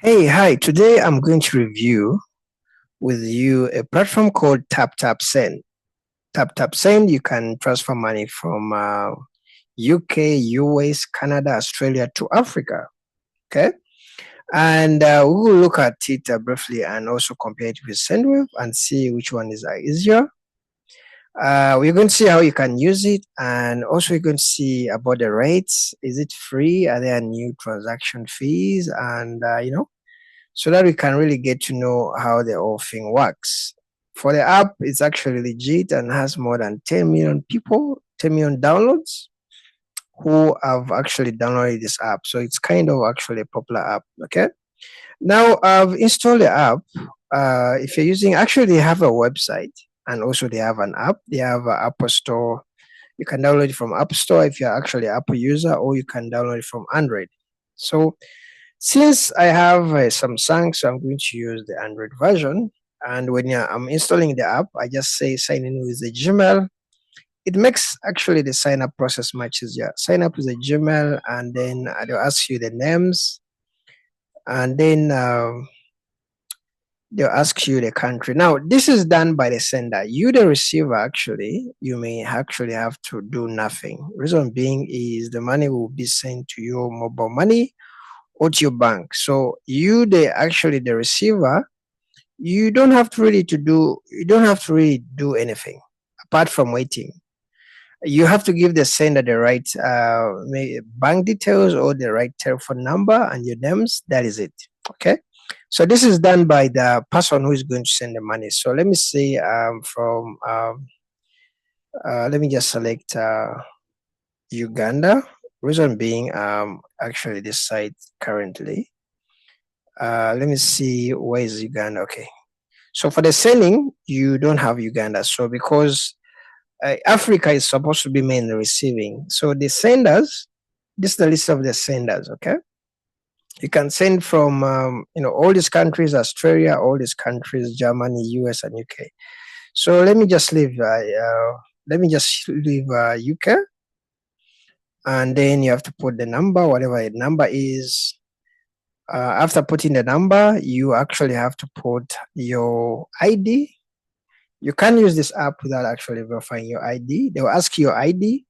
Hey, hi. Today I'm going to review with you a platform called Taptap Send. Taptap Send, you can transfer money from UK, US, Canada, Australia to Africa. Okay. And we will look at it briefly and also compare it with SendWave and see which one is easier. We're going to see how you can use it, and also you're going to see about the rates. Is it free? Are there new transaction fees? And so that we can really get to know how the whole thing works. For the app, it's actually legit and has more than 10 million people, 10 million downloads who have actually downloaded this app. So it's kind of actually a popular app. Okay. Now I've installed the app. If you're using, actually, they have a website and also they have an app. They have an Apple Store. You can download it from App Store if you're actually an Apple user, or you can download it from Android. So since I have a Samsung, so I'm going to use the Android version. And when I'm installing the app, I just say sign in with the Gmail. It makes actually the sign up process much easier. Sign up with the Gmail, and then they'll ask you the names, and then they'll ask you the country. Now, this is done by the sender. You, the receiver, actually, you may actually have to do nothing. Reason being is the money will be sent to your mobile money or to your bank. So you, the receiver, you don't have to really do anything apart from waiting. You have to give the sender the right bank details or the right telephone number and your names. That is it. Okay. So this is done by the person who is going to send the money. So let me see let me just select Uganda. Reason being, actually this site currently. Let me see, where is Uganda? Okay. So for the sending, you don't have Uganda. So because Africa is supposed to be mainly receiving. So the senders, this is the list of the senders, okay? You can send from, all these countries, Australia, all these countries, Germany, US, and UK. So let me just leave UK. And then you have to put the number, whatever the number is. After putting the number, you actually have to put your ID. You can't use this app without actually verifying your ID. They will ask you your ID.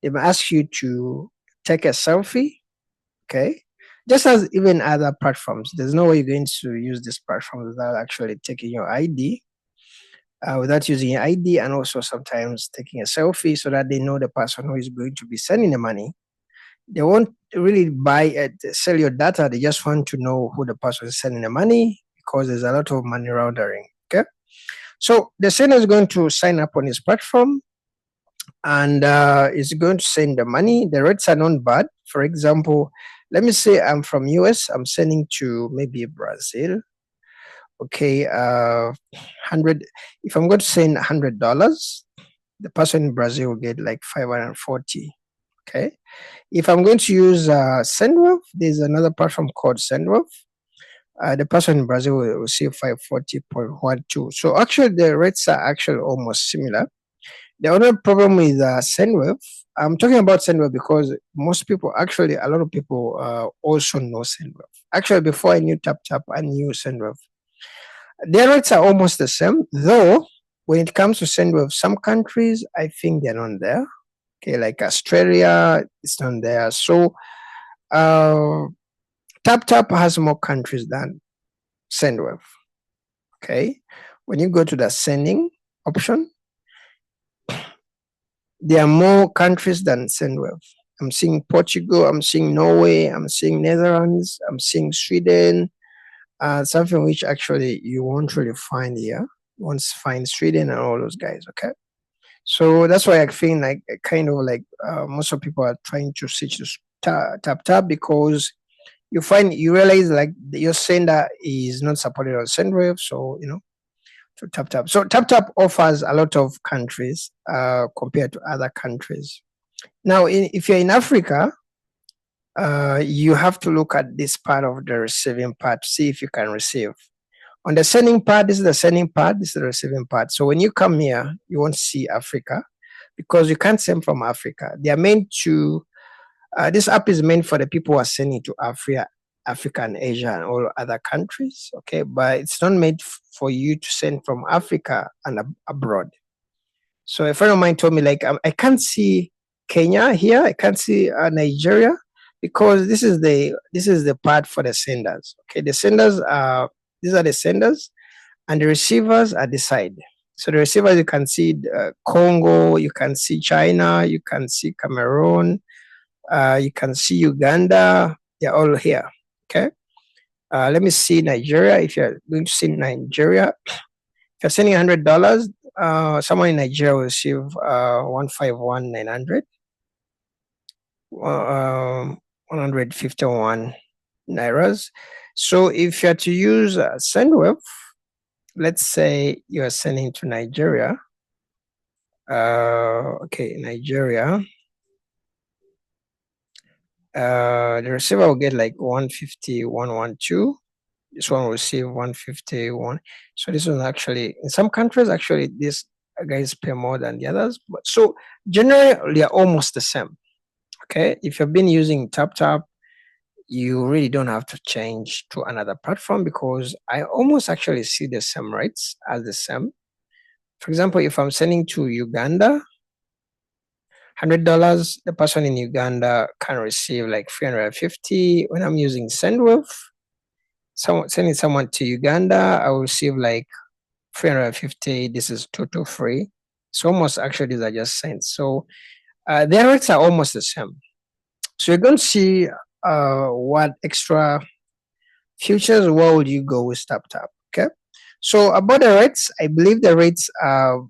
They will ask you to take a selfie. Okay. Just as even other platforms, there's no way you're going to use this platform without actually taking your ID, without using your ID, and also sometimes taking a selfie so that they know the person who is going to be sending the money. They won't really sell your data. They just want to know who the person is sending the money, because there's a lot of money laundering. Okay. So the sender is going to sign up on his platform, and is going to send the money. The rates are not bad. For example, let me say I'm from US. I'm sending to maybe Brazil. Okay, 100. If I'm going to send $100, the person in Brazil will get like 540. Okay. If I'm going to use SendWave, there's another platform called SendWave. The person in Brazil will receive 540.12. So actually, the rates are actually almost similar. The other problem with SendWave, I'm talking about SendWave because most people, actually, a lot of people also know SendWave. Actually, before I knew TapTap, I knew SendWave. Their rates are almost the same, though when it comes to SendWave, some countries, I think they're not there. Okay, like Australia, it's not there. So TapTap has more countries than SendWave. Okay, when you go to the sending option, there are more countries than SendWave. I'm seeing Portugal, I'm seeing Norway, I'm seeing Netherlands, I'm seeing Sweden, something which actually you won't really find here. You won't find Sweden and all those guys, okay? So that's why I think like kind of like most of people are trying to switch to TapTap, because you realize like your sender is not supported on SendWave, so to TapTap. So TapTap offers a lot of countries compared to other countries. Now, if you're in Africa, you have to look at this part of the receiving part to see if you can receive. On the sending part, this is the sending part, this is the receiving part. So when you come here, you won't see Africa because you can't send from Africa. They are meant to, this app is meant for the people who are sending to Africa and Asia and all other countries, okay, but it's not made for you to send from Africa and abroad. So a friend of mine told me, like, I can't see Kenya here, I can't see Nigeria, because this is the part for the senders. Okay, the senders are these are the senders, and the receivers are the side. So the receivers, you can see Congo, you can see China, you can see Cameroon, you can see Uganda. They're all here. Okay. Let me see Nigeria. If you're going to see Nigeria, if you're sending $100, someone in Nigeria will receive 151,900, 151 nairas. So if you are to use SendWave, let's say you are sending to Nigeria. Okay, Nigeria. The receiver will get like 150, 112. This one will receive 151. So this one actually, in some countries, actually, these guys pay more than the others. But so generally, they are almost the same. Okay, if you've been using Taptap, you really don't have to change to another platform, because I almost actually see the same rates as the same. For example, if I'm sending to Uganda, $100, the person in Uganda can receive like 350. When I'm using SendWave, sending someone to Uganda, I will receive like 350. This is total free. So almost actually these are just cents. So their rates are almost the same. So you're going to see what extra futures, where would you go with Taptap? Okay. So about the rates, I believe the rates are,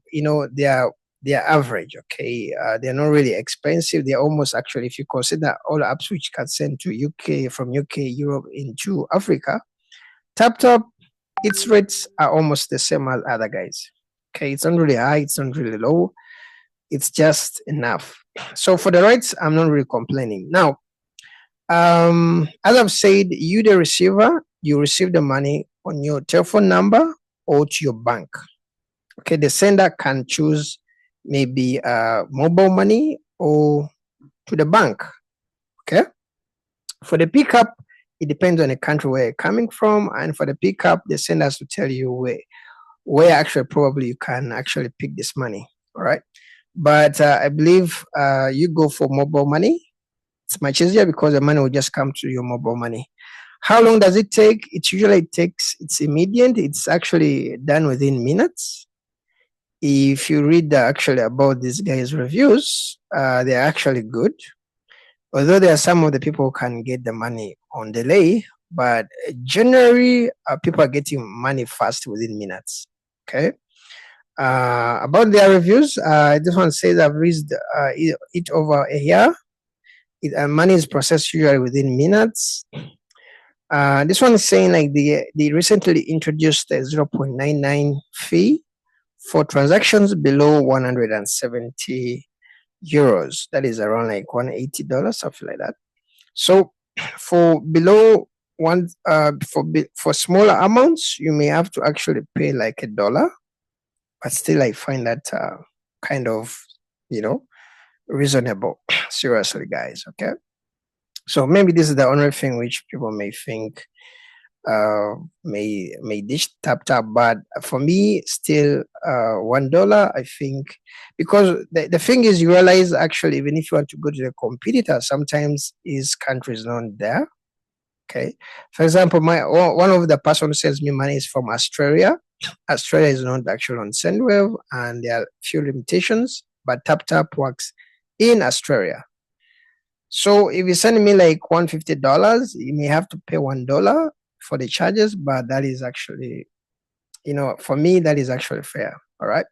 they are average. Okay, they're not really expensive. They're almost actually, if you consider all apps which can send to UK from UK, Europe into Africa, Taptap, its rates are almost the same as other guys. Okay, it's not really high, it's not really low. It's just enough. So for the rates, I'm not really complaining. Now, as I've said, you the receiver, you receive the money on your telephone number or to your bank. Okay, the sender can choose maybe mobile money or to the bank. Okay, for the pickup, it depends on the country where you're coming from, and for the pickup, the sender has to tell you where actually probably you can actually pick this money. All right, but I believe you go for mobile money. It's much easier because the money will just come to your mobile money. How long does it take? It's immediate. It's actually done within minutes. If you read actually about these guys' reviews, they're actually good. Although there are some of the people who can get the money on delay, but generally people are getting money fast within minutes. Okay. About their reviews, this one says I've reached it over a year. Money is processed usually within minutes. This one is saying like they recently introduced a 0.99 fee for transactions below 170 euros. That is around like $180, something like that. So for below one, for smaller amounts, you may have to actually pay like $1, but still I find that kind of, reasonable. Seriously, guys. Okay. So maybe this is the only thing which people may think may dish Taptap, but for me still $1, I think, because the thing is, you realize actually even if you want to go to the competitor, sometimes his country is not there. Okay, for example, one of the person who sends me money is from Australia. Australia is not actually on SendWave, and there are few limitations, but Taptap works in Australia. So if you send me like $150, you may have to pay $1 for the charges, but that is actually, for me, that is actually fair. All right.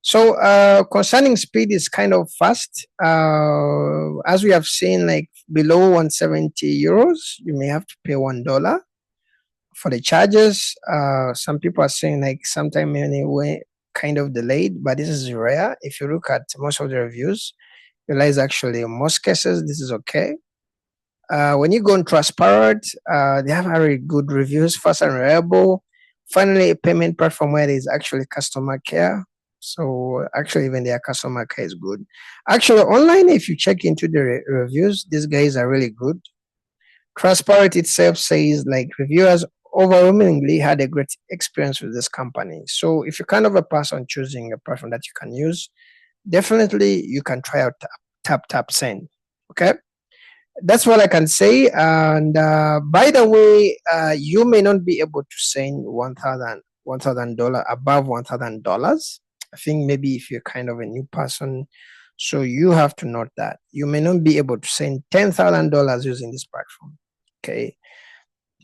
So concerning speed is kind of fast. As we have seen, like below 170 euros, you may have to pay $1 for the charges. Some people are saying like sometime anyway, kind of delayed, but this is rare. If you look at most of the reviews, realize actually in most cases this is okay. When you go on Trustpilot, they have very good reviews, fast and reliable. Finally, a payment platform where there is actually customer care. So actually, even their customer care is good. Actually, online, if you check into the reviews, these guys are really good. Transparent itself says like reviewers overwhelmingly had a great experience with this company. So if you're kind of a person choosing a platform that you can use, definitely you can try out Taptap Send. Okay, that's what I can say. And by the way, you may not be able to send $1,000 above $1,000. I think maybe if you're kind of a new person, so you have to note that you may not be able to send $10,000 using this platform. Okay,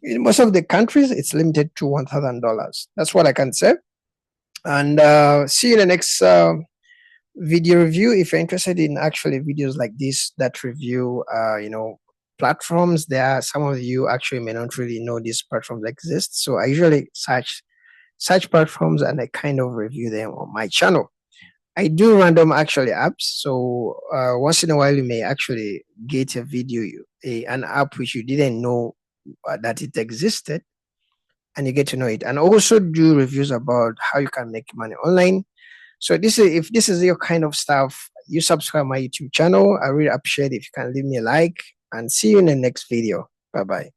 in most of the countries, it's limited to $1,000. That's what I can say. And see you in the next video review. If you're interested in actually videos like this that review, platforms, there are some of you actually may not really know these platforms exist. So I usually search platforms and I kind of review them on my channel. I do random actually apps. So once in a while, you may actually get a video, an app which you didn't know that it existed, and you get to know it. And also do reviews about how you can make money online. So if this is your kind of stuff, you subscribe my YouTube channel. I really appreciate it if you can leave me a like, and see you in the next video. Bye bye.